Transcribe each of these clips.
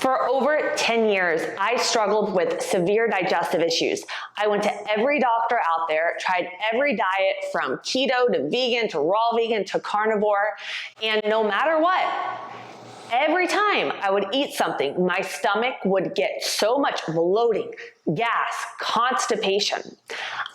For over 10 years, I struggled with severe digestive issues. I went to every doctor out there, tried every diet from keto to vegan to raw vegan to carnivore, and no matter what, every time I would eat something, my stomach would get so much bloating, gas, constipation.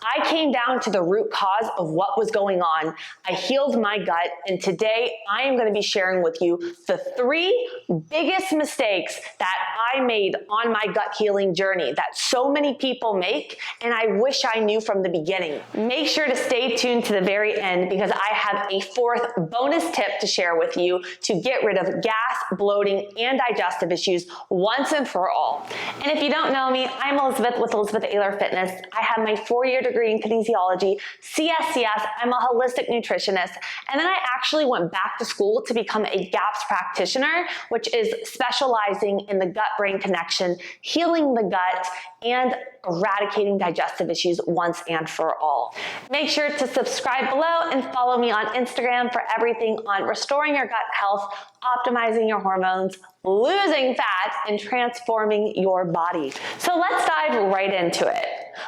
I came down to the root cause of what was going on. I healed my gut, and today I am going to be sharing with you the 3 biggest mistakes that I made on my gut healing journey that so many people make, and I wish I knew from the beginning. Make sure to stay tuned to the very end because I have a 4th bonus tip to share with you to get rid of gas, bloating, and digestive issues once and for all. And if you don't know me, I'm Elizabeth with ElizabethAylorFitness. I have my 4-year degree in kinesiology, CSCS, I'm a holistic nutritionist, and then I actually went back to school to become a GAPS practitioner, which is specializing in the gut-brain connection, healing the gut, and eradicating digestive issues once and for all. Make sure to subscribe below and follow me on Instagram for everything on restoring your gut health, optimizing your hormones, losing fat, and transforming your body. So let's dive right into it.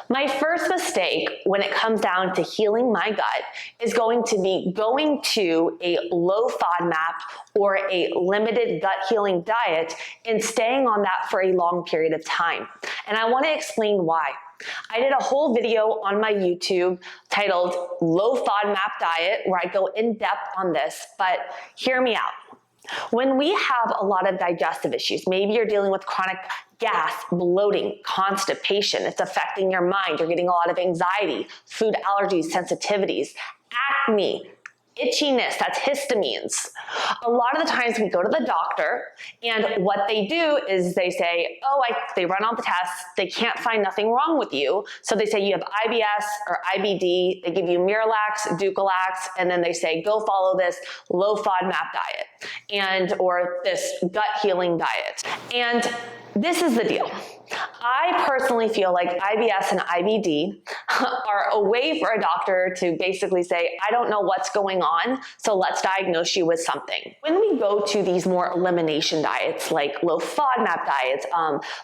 My first mistake when it comes down to healing my gut is going to be going to a low FODMAP or a limited gut healing diet and staying on that for a long period of time. And I want to explain why. I did a whole video on my YouTube titled Low FODMAP Diet where I go in depth on this, but hear me out. When we have a lot of digestive issues, maybe you're dealing with chronic gas, bloating, constipation, it's affecting your mind, you're getting a lot of anxiety, food allergies, sensitivities, acne, itchiness, that's histamines. A lot of the times we go to the doctor and what they do is they say, they run all the tests, they can't find nothing wrong with you. So they say you have IBS or IBD, they give you Miralax, Ducalax, and then they say, go follow this low FODMAP diet or this gut healing diet. And this is the deal. I personally feel like IBS and IBD are a way for a doctor to basically say, I don't know what's going on, so let's diagnose you with something. When we go to these more elimination diets, like low FODMAP diets,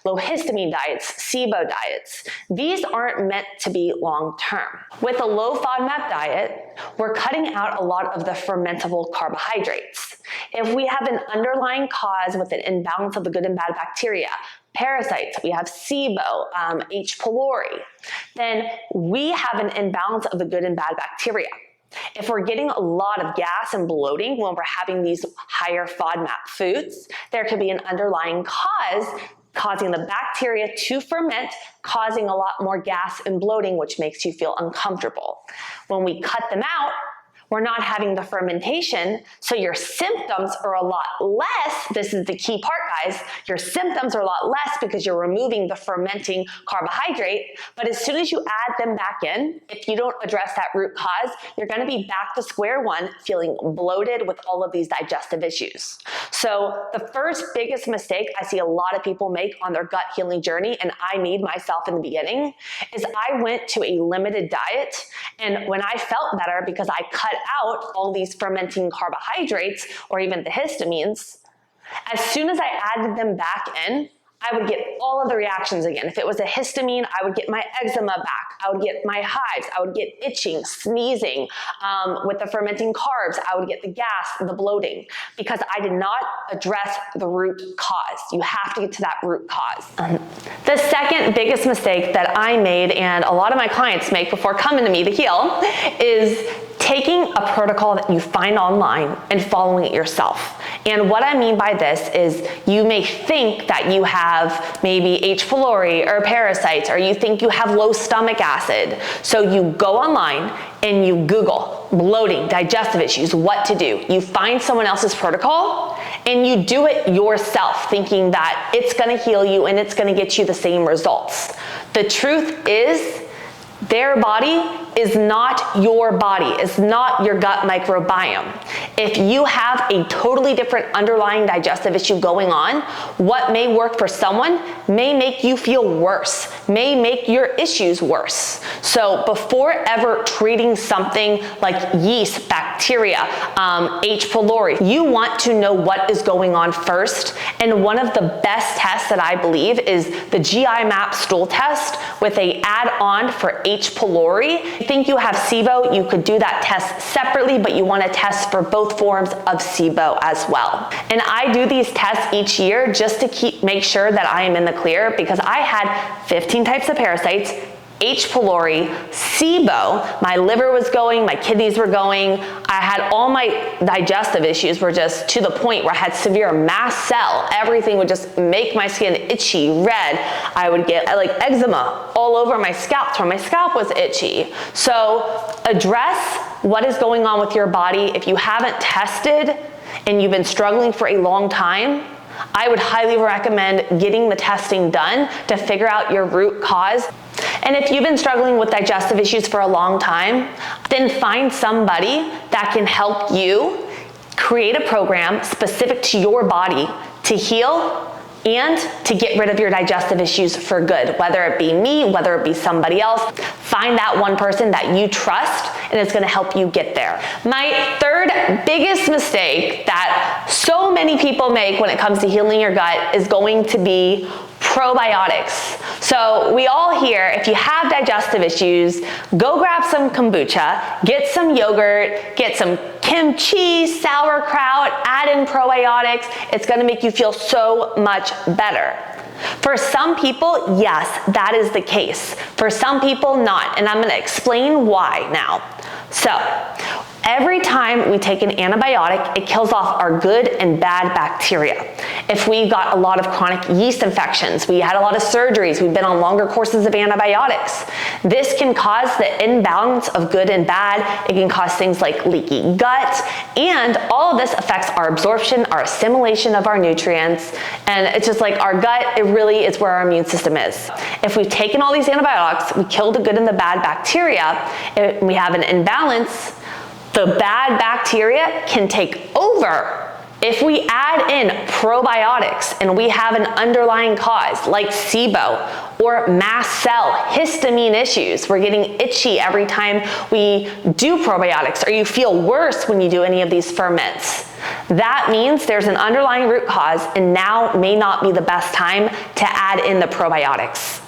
low histamine diets, Sibo diets, these aren't meant to be long-term. With a low FODMAP diet, we're cutting out a lot of the fermentable carbohydrates. If we have an underlying cause with an imbalance of the good and bad bacteria, parasites, we have Sibo, H. pylori, then we have an imbalance of the good and bad bacteria. If we're getting a lot of gas and bloating when we're having these higher FODMAP foods, there could be an underlying cause causing the bacteria to ferment, causing a lot more gas and bloating, which makes you feel uncomfortable. When we cut them out, we're not having the fermentation, so your symptoms are a lot less. This is the key part, guys. Your symptoms are a lot less because you're removing the fermenting carbohydrate, but as soon as you add them back in, if you don't address that root cause, you're gonna be back to square one, feeling bloated with all of these digestive issues. So the first biggest mistake I see a lot of people make on their gut healing journey, and I made myself in the beginning, is I went to a limited diet, and when I felt better because I cut out all these fermenting carbohydrates or even the histamines, as soon as I added them back in, I would get all of the reactions again. If it was a histamine, I would get my eczema back. I would get my hives. I would get itching, sneezing. With the fermenting carbs, I would get the gas, the bloating, because I did not address the root cause. You have to get to that root cause. The second biggest mistake that I made and a lot of my clients make before coming to me to heal is taking a protocol that you find online and following it yourself. And what I mean by this is you may think that you have maybe H. pylori or parasites, or you think you have low stomach acid. So you go online and you Google bloating, digestive issues, what to do. You find someone else's protocol and you do it yourself, thinking that it's gonna heal you and it's gonna get you the same results. The truth is, their body is not your body, is not your gut microbiome. If you have a totally different underlying digestive issue going on, what may work for someone may make you feel worse, may make your issues worse. So before ever treating something like yeast, bacteria, H. pylori, you want to know what is going on first. And one of the best tests that I believe is the GI map stool test with a add-on for H. pylori. If you think you have Sibo, you could do that test separately, but you want to test for both forms of Sibo as well. And I do these tests each year just to make sure that I am in the clear, because I had 15 types of parasites, H. pylori, Sibo, my liver was going, my kidneys were going, I had all my digestive issues were just to the point where I had severe mast cell. Everything would just make my skin itchy, red. I would get like eczema all over my scalp, where my scalp was itchy. So address what is going on with your body. If you haven't tested and you've been struggling for a long time, I would highly recommend getting the testing done to figure out your root cause. And if you've been struggling with digestive issues for a long time, then find somebody that can help you create a program specific to your body to heal and to get rid of your digestive issues for good, whether it be me, whether it be somebody else. Find that one person that you trust, and it's gonna help you get there. My third biggest mistake that so many people make when it comes to healing your gut is going to be probiotics. So we all hear, if you have digestive issues, go grab some kombucha, get some yogurt, get some kimchi, sauerkraut, add in probiotics. It's gonna make you feel so much better. For some people, yes, that is the case. For some people, not. And I'm gonna explain why now. So, every time we take an antibiotic, it kills off our good and bad bacteria. If we got a lot of chronic yeast infections, we had a lot of surgeries, we've been on longer courses of antibiotics, this can cause the imbalance of good and bad. It can cause things like leaky gut, and all of this affects our absorption, our assimilation of our nutrients, and it's just like our gut, it really is where our immune system is. If we've taken all these antibiotics, we kill the good and the bad bacteria, and we have an imbalance, the bad bacteria can take over. If we add in probiotics and we have an underlying cause like Sibo or mast cell, histamine issues, we're getting itchy every time we do probiotics, or you feel worse when you do any of these ferments, that means there's an underlying root cause, and now may not be the best time to add in the probiotics.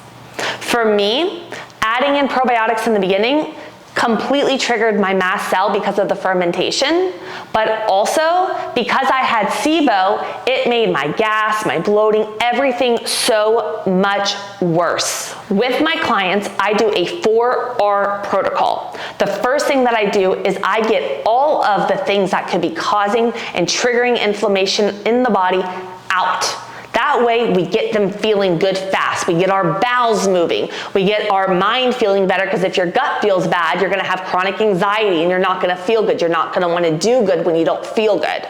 For me, adding in probiotics in the beginning completely triggered my mast cell because of the fermentation, but also because I had Sibo, it made my gas, my bloating, everything so much worse. With my clients, I do a 4R protocol. The first thing that I do is I get all of the things that could be causing and triggering inflammation in the body out. That way we get them feeling good fast. We get our bowels moving. We get our mind feeling better, because if your gut feels bad, you're gonna have chronic anxiety and you're not gonna feel good. You're not gonna wanna do good when you don't feel good.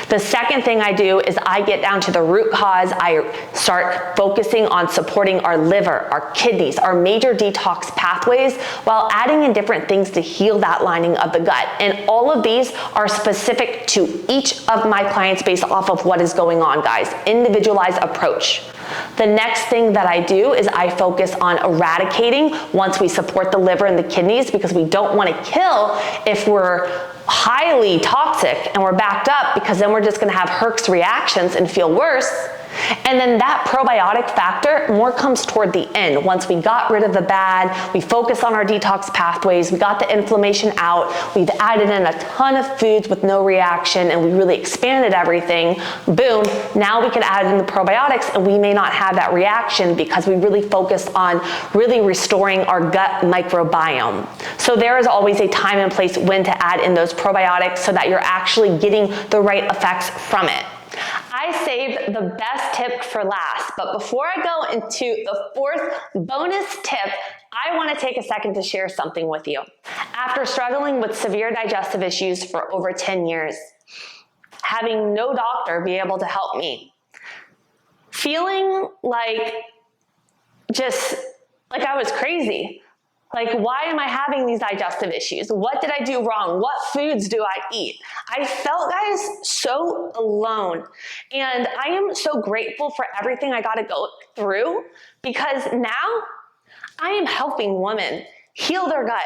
The second thing I do is I get down to the root cause. I start focusing on supporting our liver, our kidneys, our major detox pathways, while adding in different things to heal that lining of the gut. And all of these are specific to each of my clients based off of what is going on, guys. Individualized approach. The next thing that I do is I focus on eradicating once we support the liver and the kidneys, because we don't want to kill if we're highly toxic and we're backed up, because then we're just going to have Herx reactions and feel worse. And then that probiotic factor more comes toward the end. Once we got rid of the bad, we focus on our detox pathways, we got the inflammation out, we've added in a ton of foods with no reaction, and we really expanded everything, boom, now we can add in the probiotics, and we may not have that reaction because we really focused on really restoring our gut microbiome. So there is always a time and place when to add in those probiotics so that you're actually getting the right effects from it. I saved the best tip for last, but before I go into the fourth bonus tip, I want to take a second to share something with you. After struggling with severe digestive issues for over 10 years, having no doctor be able to help me, feeling like just like I was crazy, Like, why am I having these digestive issues? What did I do wrong? What foods do I eat? I felt, guys, so alone. And I am so grateful for everything I got to go through, because now I am helping women heal their gut.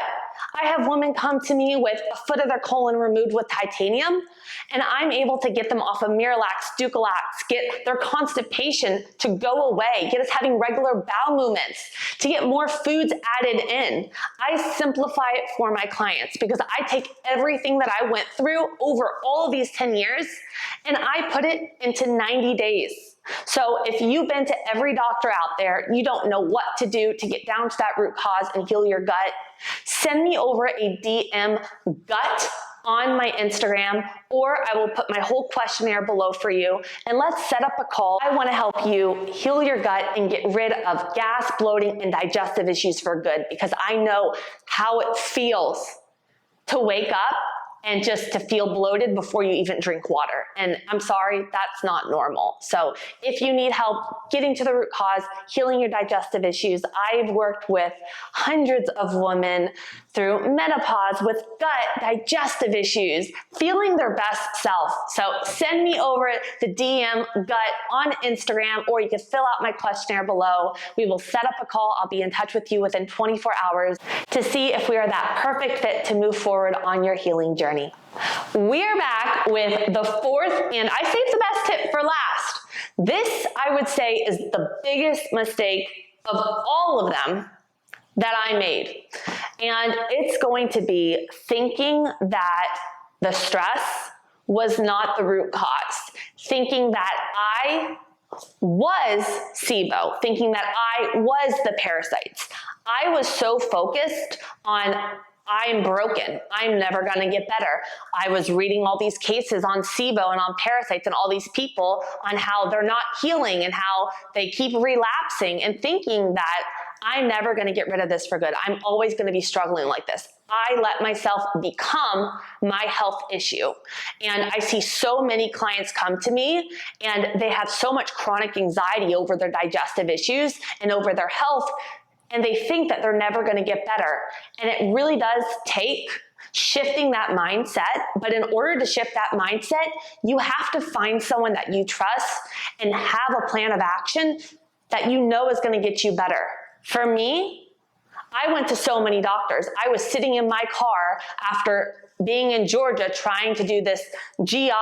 I have women come to me with a foot of their colon removed with titanium, and I'm able to get them off of Miralax, Ducalax, get their constipation to go away, get us having regular bowel movements, to get more foods added in. I simplify it for my clients because I take everything that I went through over all of these 10 years and I put it into 90 days. So if you've been to every doctor out there, you don't know what to do to get down to that root cause and heal your gut, send me over a DM gut on my Instagram, or I will put my whole questionnaire below for you, and let's set up a call. I want to help you heal your gut and get rid of gas, bloating, and digestive issues for good, because I know how it feels to wake up and just to feel bloated before you even drink water. And I'm sorry, that's not normal. So if you need help getting to the root cause, healing your digestive issues, I've worked with hundreds of women through menopause with gut, digestive issues, feeling their best self. So send me over the DM gut on Instagram, or you can fill out my questionnaire below. We will set up a call. I'll be in touch with you within 24 hours to see if we are that perfect fit to move forward on your healing journey. We are back with the fourth, and I saved the best tip for last. This, I would say, is the biggest mistake of all of them that I made. And it's going to be thinking that the stress was not the root cause, thinking that I was Sibo, thinking that I was the parasites. I was so focused on I'm broken, I'm never gonna get better. I was reading all these cases on Sibo and on parasites and all these people on how they're not healing and how they keep relapsing, and thinking that I'm never gonna get rid of this for good. I'm always gonna be struggling like this. I let myself become my health issue. And I see so many clients come to me and they have so much chronic anxiety over their digestive issues and over their health, and they think that they're never gonna get better. And it really does take shifting that mindset. But in order to shift that mindset, you have to find someone that you trust and have a plan of action that you know is gonna get you better. For me, I went to so many doctors. I was sitting in my car after being in Georgia trying to do this GI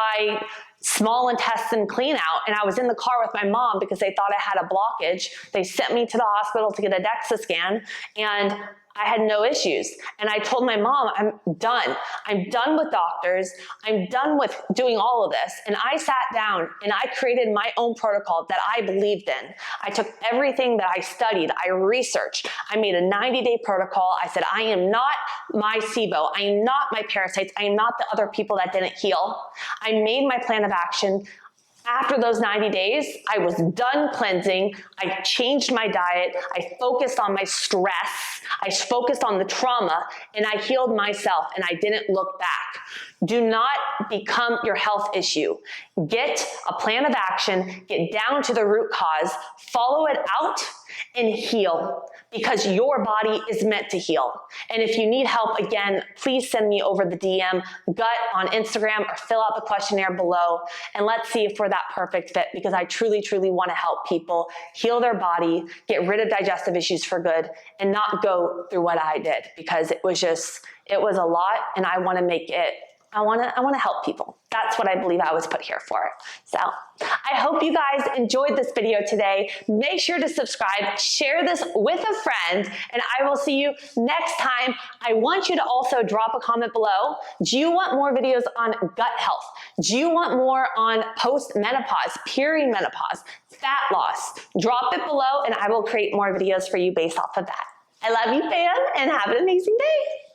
small intestine clean out, and I was in the car with my mom because they thought I had a blockage. They sent me to the hospital to get a DEXA scan, and I had no issues. And I told my mom, I'm done. I'm done with doctors. I'm done with doing all of this. And I sat down and I created my own protocol that I believed in. I took everything that I studied, I researched, I made a 90-day protocol. I said, I am not my Sibo. I am not my parasites. I am not the other people that didn't heal. I made my plan of action. After those 90 days, I was done cleansing. I changed my diet. I focused on my stress. I focused on the trauma, and I healed myself, and I didn't look back. Do not become your health issue. Get a plan of action, get down to the root cause, follow it out, and heal, because your body is meant to heal. And if you need help, again, please send me over the DM gut on Instagram, or fill out the questionnaire below, and let's see if we're that perfect fit, because I truly, truly want to help people heal their body, get rid of digestive issues for good, and not go through what I did, because it was a lot, and I want to make it, I want to help people. That's what I believe I was put here for. So I hope you guys enjoyed this video today. Make sure to subscribe, share this with a friend, and I will see you next time. I want you to also drop a comment below. Do you want more videos on gut health? Do you want more on post-menopause, perimenopause, fat loss? Drop it below and I will create more videos for you based off of that. I love you, fam, and have an amazing day.